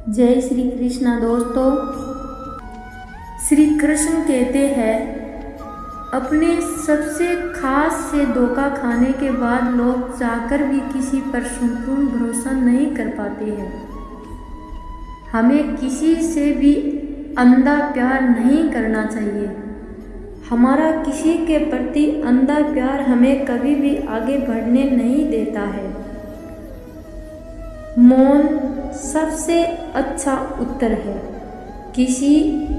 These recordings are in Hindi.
जय श्री कृष्णा दोस्तों। श्री कृष्ण कहते हैं अपने सबसे खास से धोखा खाने के बाद लोग चाहकर भी किसी पर संपूर्ण भरोसा नहीं कर पाते हैं। हमें किसी से भी अंधा प्यार नहीं करना चाहिए। हमारा किसी के प्रति अंधा प्यार हमें कभी भी आगे बढ़ने नहीं देता है। मौन सबसे अच्छा उत्तर है किसी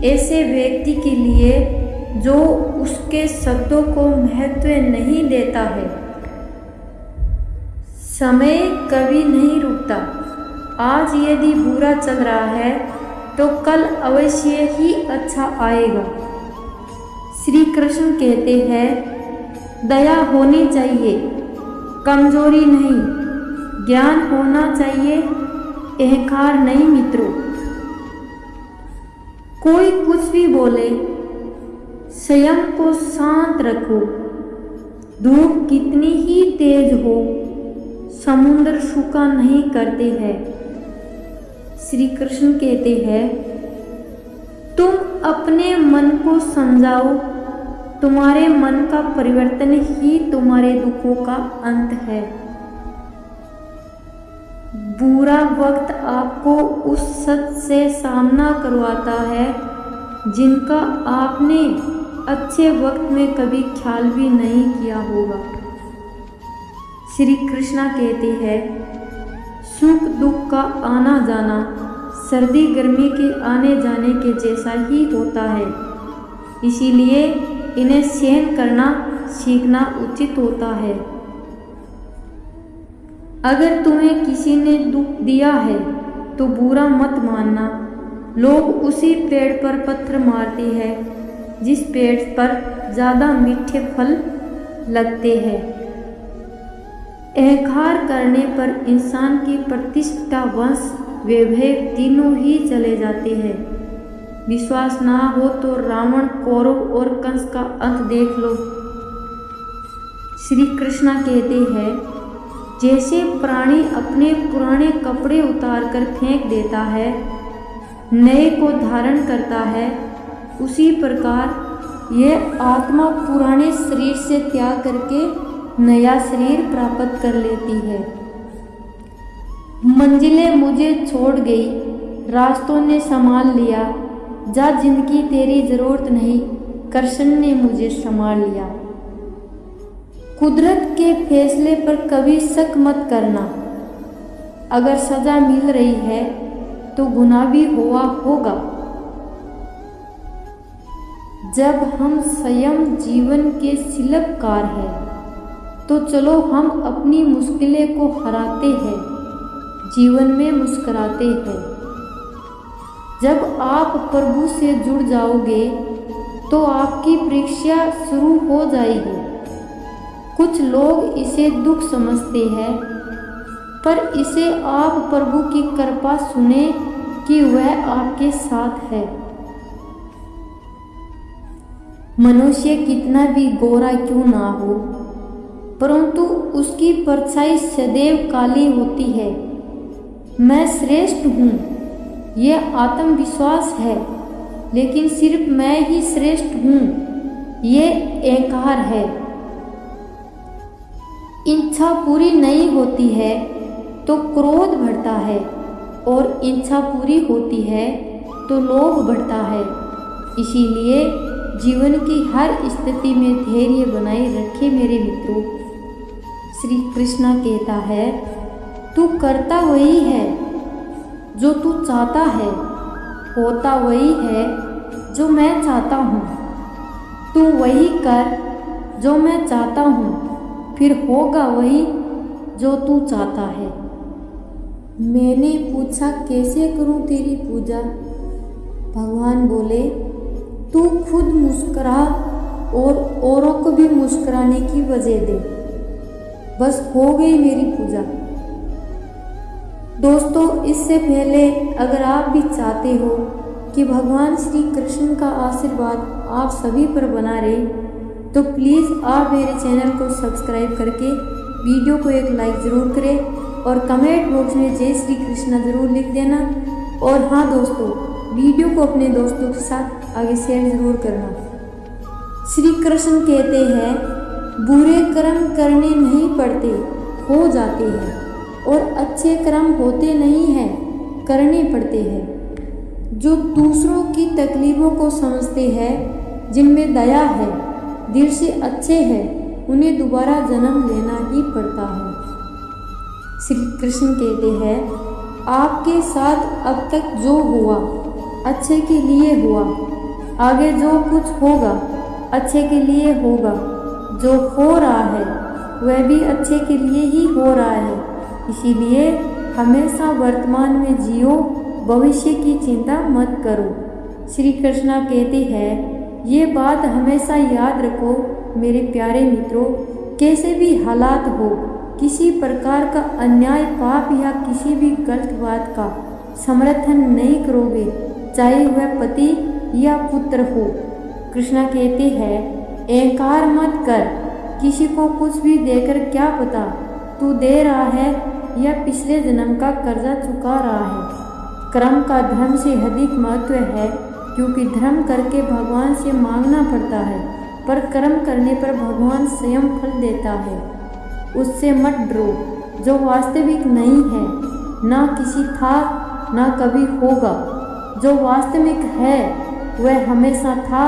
ऐसे व्यक्ति के लिए जो उसके शब्दों को महत्व नहीं देता है। समय कभी नहीं रुकता। आज यदि बुरा चल रहा है तो कल अवश्य ही अच्छा आएगा। श्री कृष्ण कहते हैं दया होनी चाहिए, कमजोरी नहीं। ज्ञान होना चाहिए, अहंकार नहीं मित्रों। कोई कुछ भी बोले, स्वयं को शांत रखो। धूप कितनी ही तेज हो, समुद्र सूखा नहीं करते हैं। श्री कृष्ण कहते हैं तुम अपने मन को समझाओ। तुम्हारे मन का परिवर्तन ही तुम्हारे दुखों का अंत है। बुरा वक्त आपको उस सच से सामना करवाता है जिनका आपने अच्छे वक्त में कभी ख्याल भी नहीं किया होगा। श्री कृष्णा कहते हैं सुख दुख का आना जाना सर्दी गर्मी के आने जाने के जैसा ही होता है। इसीलिए इन्हें सहन करना सीखना उचित होता है। अगर तुम्हें किसी ने दुख दिया है तो बुरा मत मानना। लोग उसी पेड़ पर पत्थर मारते हैं जिस पेड़ पर ज़्यादा मीठे फल लगते हैं। अहंकार करने पर इंसान की प्रतिष्ठा वंश वैभव तीनों ही चले जाते हैं। विश्वास ना हो तो रावण कौरव और कंस का अंत देख लो। श्री कृष्णा कहते हैं जैसे प्राणी अपने पुराने कपड़े उतार कर फेंक देता है, नए को धारण करता है, उसी प्रकार यह आत्मा पुराने शरीर से त्याग करके नया शरीर प्राप्त कर लेती है। मंजिलें मुझे छोड़ गई, रास्तों ने संभाल लिया। जा जिंदगी तेरी जरूरत नहीं, कृष्ण ने मुझे संभाल लिया। कुदरत के फैसले पर कभी शक मत करना। अगर सजा मिल रही है तो गुनाह भी हुआ होगा। जब हम स्वयं जीवन के शिल्पकार हैं तो चलो हम अपनी मुश्किलें को हराते हैं, जीवन में मुस्कुराते हैं। जब आप प्रभु से जुड़ जाओगे तो आपकी परीक्षा शुरू हो जाएगी। कुछ लोग इसे दुख समझते हैं, पर इसे आप प्रभु की कृपा सुने कि वह आपके साथ है। मनुष्य कितना भी गोरा क्यों ना हो, परंतु उसकी परछाई सदैव काली होती है। मैं श्रेष्ठ हूँ, यह आत्मविश्वास है, लेकिन सिर्फ मैं ही श्रेष्ठ हूँ, यह अहंकार है। इच्छा पूरी नहीं होती है तो क्रोध बढ़ता है, और इच्छा पूरी होती है तो लोभ बढ़ता है। इसीलिए जीवन की हर स्थिति में धैर्य बनाए रखे मेरे मित्रों। श्री कृष्णा कहता है तू करता वही है जो तू चाहता है, होता वही है जो मैं चाहता हूँ। तू वही कर जो मैं चाहता हूँ, फिर होगा वही जो तू चाहता है। मैंने पूछा कैसे करूं तेरी पूजा। भगवान बोले तू खुद मुस्कुरा और औरों को भी मुस्कुराने की वजह दे, बस हो गई मेरी पूजा। दोस्तों, इससे पहले अगर आप भी चाहते हो कि भगवान श्री कृष्ण का आशीर्वाद आप सभी पर बना रहे तो प्लीज़ आप मेरे चैनल को सब्सक्राइब करके वीडियो को एक लाइक ज़रूर करें और कमेंट बॉक्स में जय श्री कृष्णा ज़रूर लिख देना। और हाँ दोस्तों, वीडियो को अपने दोस्तों के साथ आगे शेयर ज़रूर करना। श्री कृष्ण कहते हैं, बुरे कर्म करने नहीं पड़ते, हो जाते हैं, और अच्छे कर्म होते नहीं हैं, करने पड़ते हैं। जो दूसरों की तकलीफ़ों को समझते हैं, जिनमें दया है, दिल से अच्छे हैं, उन्हें दोबारा जन्म लेना ही पड़ता है। श्री कृष्ण कहते हैं, आपके साथ अब तक जो हुआ अच्छे के लिए हुआ, आगे जो कुछ होगा अच्छे के लिए होगा। जो हो रहा है वह भी अच्छे के लिए ही हो रहा है, इसीलिए हमेशा वर्तमान में जियो, भविष्य की चिंता मत करो। श्री कृष्ण कहते हैं, ये बात हमेशा याद रखो मेरे प्यारे मित्रों, कैसे भी हालात हो, किसी प्रकार का अन्याय, पाप या किसी भी गलत बात का समर्थन नहीं करोगे, चाहे वह पति या पुत्र हो। कृष्णा कहते हैं, अहंकार मत कर, किसी को कुछ भी देकर क्या पता तू दे रहा है या पिछले जन्म का कर्जा चुका रहा है। कर्म का धर्म से अधिक महत्व है, क्योंकि धर्म करके भगवान से मांगना पड़ता है, पर कर्म करने पर भगवान स्वयं फल देता है। उससे मत डरो जो वास्तविक नहीं है, ना किसी था ना कभी होगा। जो वास्तविक है वह हमेशा था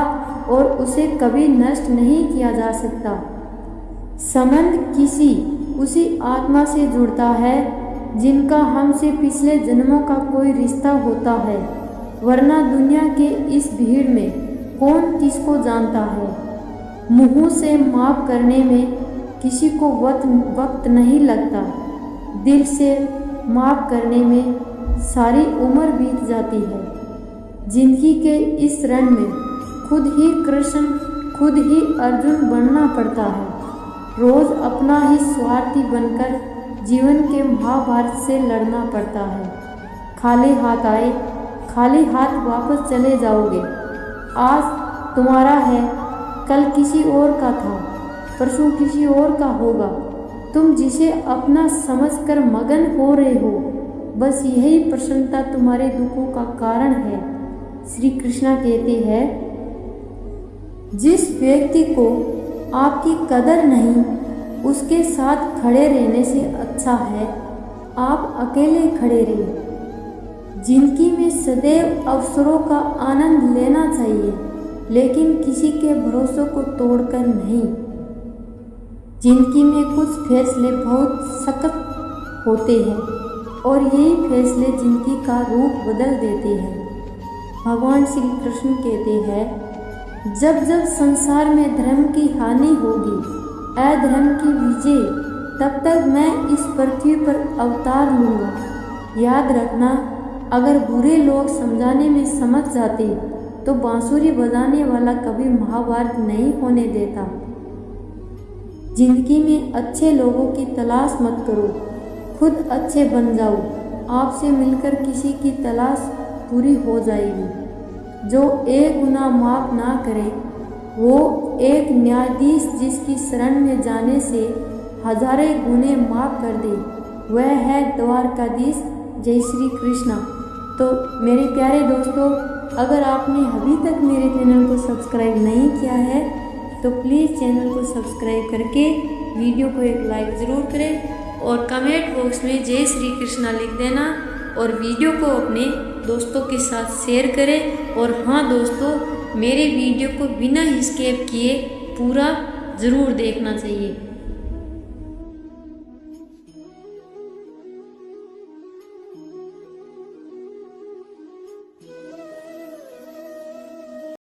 और उसे कभी नष्ट नहीं किया जा सकता। संबंध किसी उसी आत्मा से जुड़ता है जिनका हमसे पिछले जन्मों का कोई रिश्ता होता है, वरना दुनिया के इस भीड़ में कौन किसको जानता है। मुंह से माफ करने में किसी को वक्त नहीं लगता, दिल से माफ करने में सारी उम्र बीत जाती है। जिंदगी के इस रण में खुद ही कृष्ण, खुद ही अर्जुन बनना पड़ता है। रोज अपना ही स्वार्थी बनकर जीवन के महाभारत से लड़ना पड़ता है। खाली हाथ आए, खाली हाथ वापस चले जाओगे। आज तुम्हारा है, कल किसी और का था, परसों किसी और का होगा। तुम जिसे अपना समझकर मगन हो रहे हो, बस यही प्रसन्नता तुम्हारे दुखों का कारण है। श्री कृष्ण कहते हैं, जिस व्यक्ति को आपकी कदर नहीं, उसके साथ खड़े रहने से अच्छा है आप अकेले खड़े रहिए। जिंदगी में सदैव अवसरों का आनंद लेना चाहिए, लेकिन किसी के भरोसों को तोड़कर नहीं। जिंदगी में कुछ फैसले बहुत सख्त होते हैं और यही फैसले जिंदगी का रूप बदल देते हैं। भगवान श्री कृष्ण कहते हैं, जब जब संसार में धर्म की हानि होगी, अधर्म की विजय, तब तक मैं इस पृथ्वी पर अवतार लूँगा। याद रखना, अगर बुरे लोग समझाने में समझ जाते तो बांसुरी बजाने वाला कभी महाभारत नहीं होने देता। जिंदगी में अच्छे लोगों की तलाश मत करो, खुद अच्छे बन जाओ। आपसे मिलकर किसी की तलाश पूरी हो जाएगी। जो एक गुनाह माफ ना करे, वो एक न्यायाधीश जिसकी शरण में जाने से हजारों गुने माफ कर दे, वह है द्वारकाधीश। जय श्री कृष्णा। तो मेरे प्यारे दोस्तों, अगर आपने अभी तक मेरे चैनल को सब्सक्राइब नहीं किया है तो प्लीज़ चैनल को सब्सक्राइब करके वीडियो को एक लाइक ज़रूर करें और कमेंट बॉक्स में जय श्री कृष्णा लिख देना और वीडियो को अपने दोस्तों के साथ शेयर करें। और हाँ दोस्तों, मेरे वीडियो को बिना स्किप किए पूरा ज़रूर देखना चाहिए।